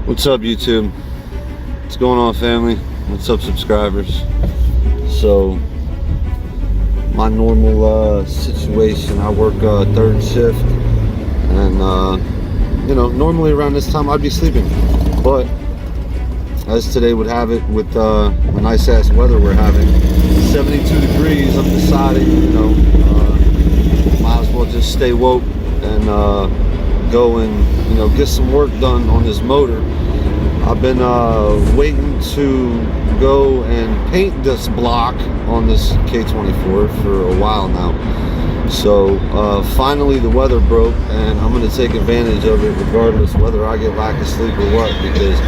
What's up, YouTube? What's going on, family? What's up, subscribers? So, my normal situation, I work third shift, and normally around this time I'd be sleeping, but as today would have it, with the nice ass weather we're having, 72 degrees, I'm deciding, might as well just stay woke and go and get some work done on this motor. I've been waiting to go and paint this block on this K24 for a while now. So finally the weather broke, and I'm going to take advantage of it regardless whether I get lack of sleep or what, because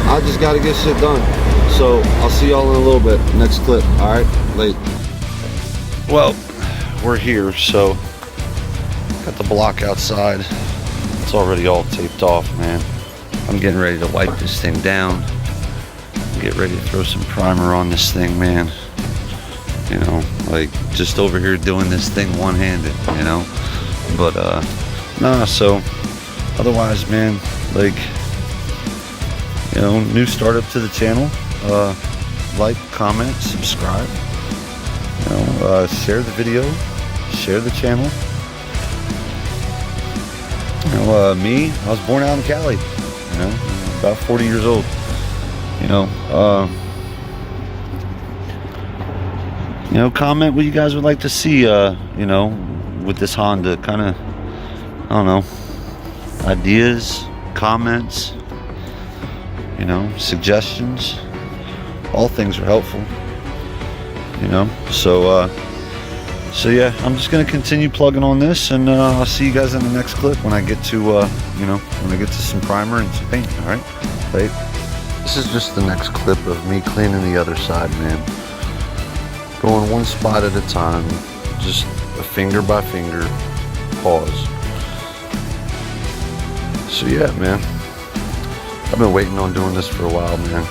I just got to get shit done. So I'll see y'all in a little bit. Next clip. Alright, late. Well, we're here, so got the block outside. It's already all taped off, man. I'm getting ready to wipe this thing down. Get ready to throw some primer on this thing, man. Like just over here doing this thing one-handed, But nah, so otherwise, man, like, new startup to the channel. Like, comment, subscribe. Share the video, share the channel. Me, I was born out in Cali, about 40 years old, comment what you guys would like to see, with this Honda, kind of, I don't know, ideas, comments, suggestions, all things are helpful, so yeah, I'm just gonna continue plugging on this, and I'll see you guys in the next clip when I get to when I get to some primer and some paint. All right, wait. This is just the next clip of me cleaning the other side, man. Going one spot at a time, just a finger by finger, pause. So yeah, man, I've been waiting on doing this for a while, man.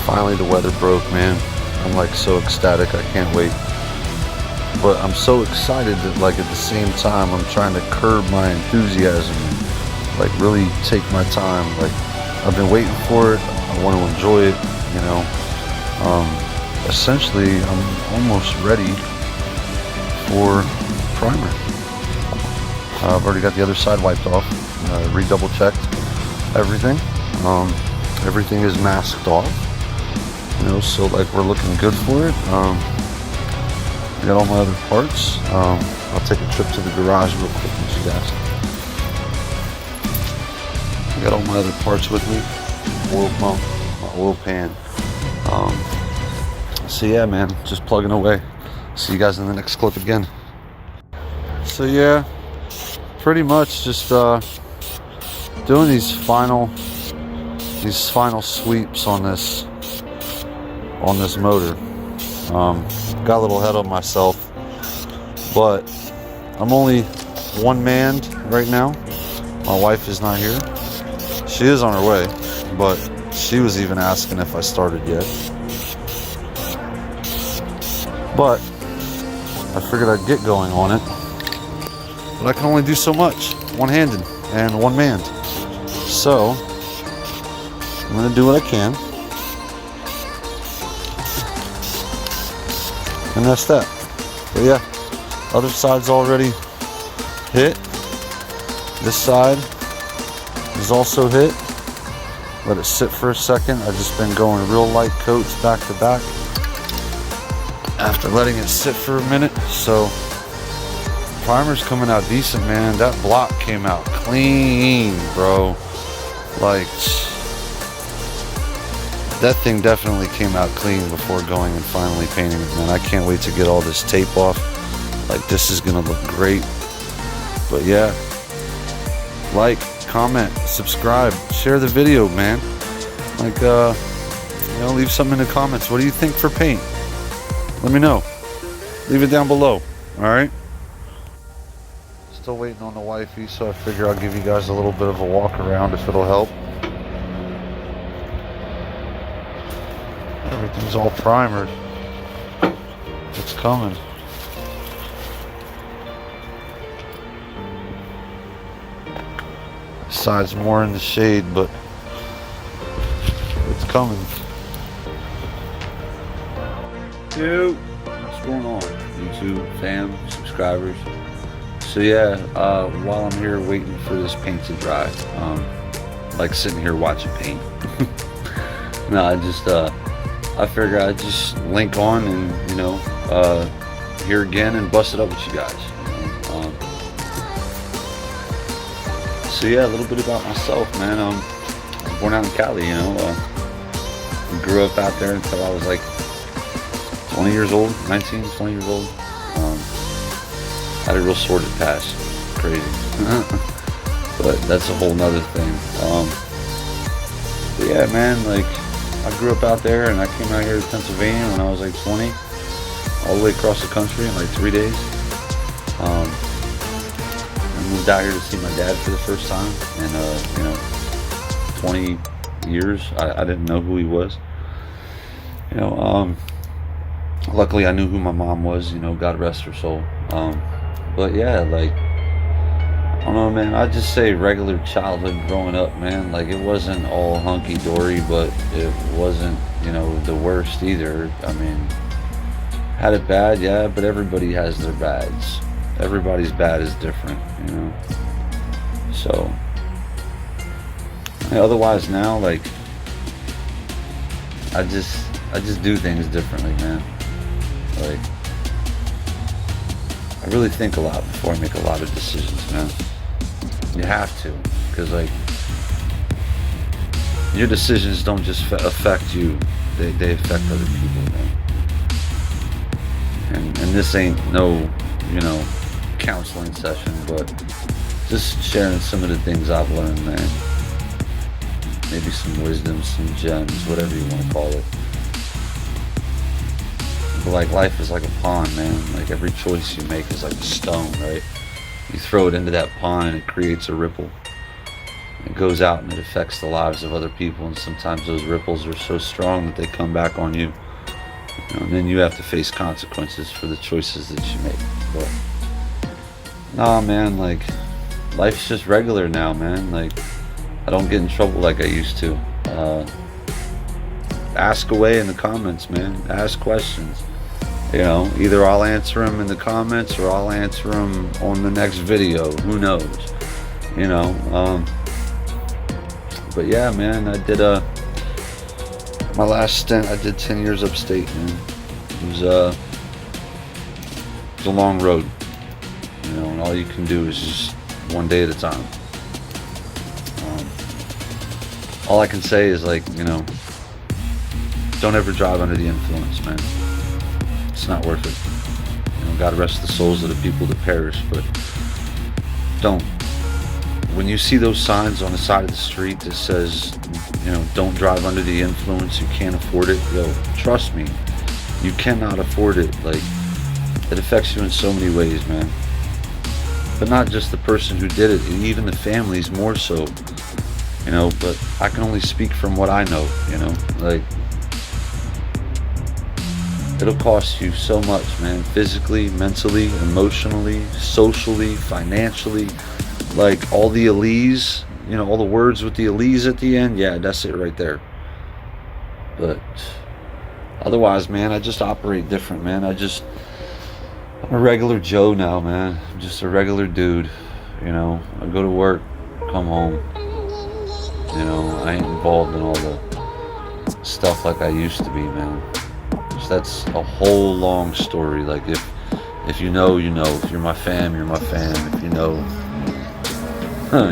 Finally the weather broke, man. I'm like so ecstatic, I can't wait. But I'm so excited that, like, at the same time I'm trying to curb my enthusiasm, like really take my time. Like, I've been waiting for it, I want to enjoy it, essentially I'm almost ready for primer. I've already got the other side wiped off, redouble checked everything. Everything is masked off. So like we're looking good for it. I got all my other parts. I'll take a trip to the garage real quick and see that. I got all my other parts with me. Oil pump, my oil pan. So yeah, man, just plugging away. See you guys in the next clip again. So yeah, pretty much just doing these final sweeps on this motor. Got a little ahead of myself, but I'm only one-manned right now. My wife is not here. She is on her way, but she was even asking if I started yet. But I figured I'd get going on it. But I can only do so much, one-handed and one-manned. So I'm gonna do what I can. And that's that. But yeah, other side's already hit. This side is also hit. Let it sit for a second. I've just been going real light coats back to back after letting it sit for a minute. So primer's coming out decent, man. That block came out clean, bro. Like, that thing definitely came out clean before going and finally painting it, man. I can't wait to get all this tape off. Like, this is gonna look great. But yeah, like, comment, subscribe, share the video, man. Like, leave something in the comments. What do you think for paint? Let me know. Leave it down below. All right. Still waiting on the wifey, so I figure I'll give you guys a little bit of a walk around if it'll help. Everything's all primered. It's coming. Side's more in the shade, but it's coming. Dude, what's going on? YouTube fam, subscribers. So yeah, while I'm here waiting for this paint to dry, like sitting here watching paint. No, I figure I'd just link on and, you know, here again and bust it up with you guys. So yeah, a little bit about myself, man. I was born out in Cali, you know. Grew up out there until I was like 20 years old, 19, 20 years old. Had a real sordid past, crazy. But that's a whole nother thing. But yeah, man, like I grew up out there and I came out here to Pennsylvania when I was like 20, all the way across the country in like 3 days. I moved out here to see my dad for the first time in, you know, 20 years. I didn't know who he was. You know, luckily I knew who my mom was, you know, God rest her soul. But yeah, like, I don't know, man, I'd just say regular childhood growing up, man. Like, it wasn't all hunky-dory, but it wasn't, you know, the worst either. I mean, had it bad, yeah, but everybody has their bads. Everybody's bad is different, you know. So, otherwise now, like, I just do things differently, man. Like, I really think a lot before I make a lot of decisions, man. You have to, because like your decisions don't just affect you; they affect other people, man. And this ain't no, you know, counseling session, but just sharing some of the things I've learned, man. Maybe some wisdom, some gems, whatever you want to call it. But like life is like a pond, man. Like every choice you make is like a stone, right? You throw it into that pond and it creates a ripple. It goes out and it affects the lives of other people, and sometimes those ripples are so strong that they come back on you. You know, and then you have to face consequences for the choices that you make. But nah, man, like life's just regular now, man. Like I don't get in trouble like I used to. Ask away in the comments, man. Ask questions. You know, either I'll answer them in the comments or I'll answer them on the next video. Who knows? You know. But yeah, man, I did my last stint. I did 10 years upstate, man. It was a long road. You know, and all you can do is just one day at a time. All I can say is, like, you know, don't ever drive under the influence, man. It's not worth it. You know, God rest the souls of the people that perish, but don't. When you see those signs on the side of the street that says, you know, don't drive under the influence, you can't afford it, yo, trust me, you cannot afford it. Like, it affects you in so many ways, man. But not just the person who did it, and even the families more so. You know, but I can only speak from what I know, you know, like, it'll cost you so much, man, physically, mentally, emotionally, socially, financially, like all the Elise, you know, all the words with the Elise at the end, yeah, that's it right there. But otherwise, man, I just operate different, man. I'm a regular Joe now, man. I'm just a regular dude, you know. I go to work, come home. You know, I ain't involved in all the stuff like I used to be, man. So that's a whole long story. Like, if you know, you know. If you're my fam, you're my fam. If you know,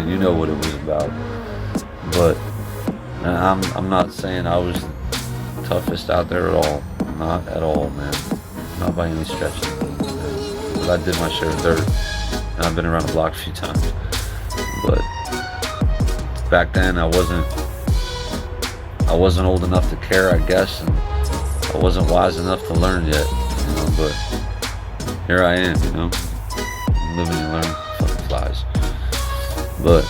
you know what it was about. But I'm not saying I was the toughest out there at all. Not at all, man. Not by any stretch. But I did my share of dirt, and I've been around the block a few times. But back then I wasn't old enough to care, I guess, and I wasn't wise enough to learn yet, you know, but here I am, you know, living and learning, fucking flies. But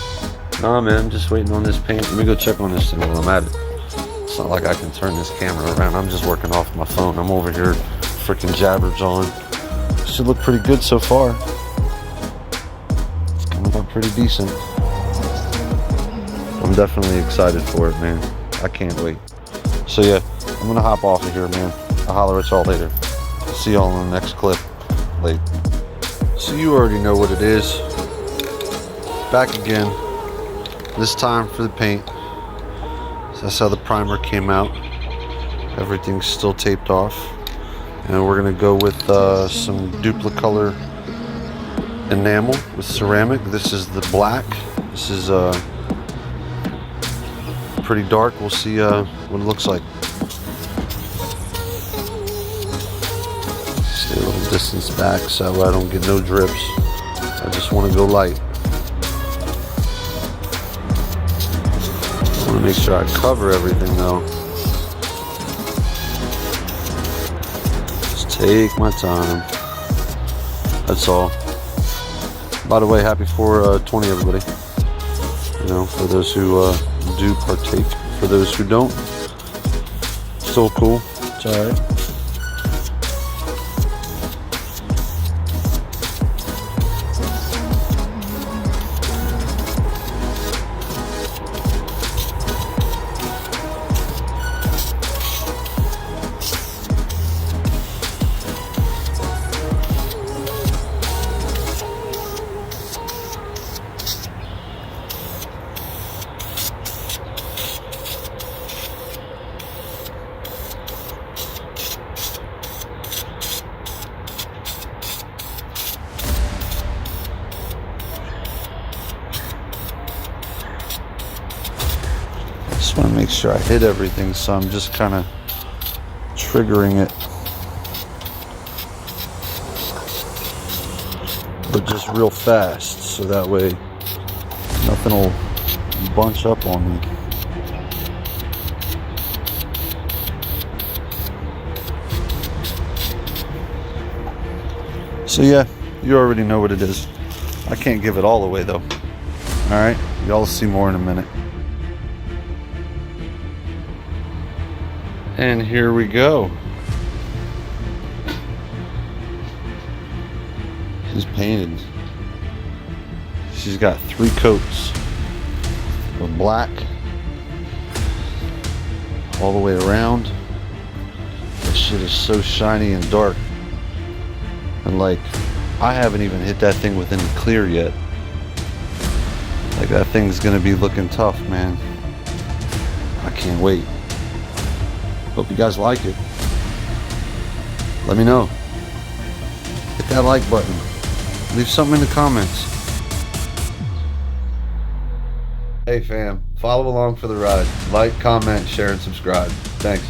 nah, man, I'm just waiting on this paint. Let me go check on this thing while I'm at it. It's not like I can turn this camera around. I'm just working off my phone. I'm over here freaking jabbers on. Should look pretty good so far. It's coming up pretty decent. I'm definitely excited for it, man. I can't wait. So yeah, I'm gonna hop off of here, man. I'll holler at y'all later. See y'all in the next clip. Late. So you already know what it is. Back again. This time for the paint. So that's how the primer came out. Everything's still taped off. And we're gonna go with some Duplicolor enamel with ceramic. This is the black. This is pretty dark. We'll see what it looks like. Stay a little distance back so I don't get no drips. I just want to go light. I want to make sure I cover everything though. Just take my time. That's all. By the way, happy 420 everybody. You know, for those who do partake. For those who don't, still cool. It's alright. Just want to make sure I hit everything, so I'm just kind of triggering it, but just real fast, so that way nothing will bunch up on me. So yeah, you already know what it is. I can't give it all away though. Alright, y'all see more in a minute. And here we go. She's painted. She's got 3 coats of black all the way around. That shit is so shiny and dark. And like, I haven't even hit that thing with any clear yet. Like, that thing's gonna be looking tough, man. I can't wait. Hope you guys like it. Let me know. Hit that like button. Leave something in the comments. Hey fam, follow along for the ride. Like, comment, share, and subscribe. Thanks.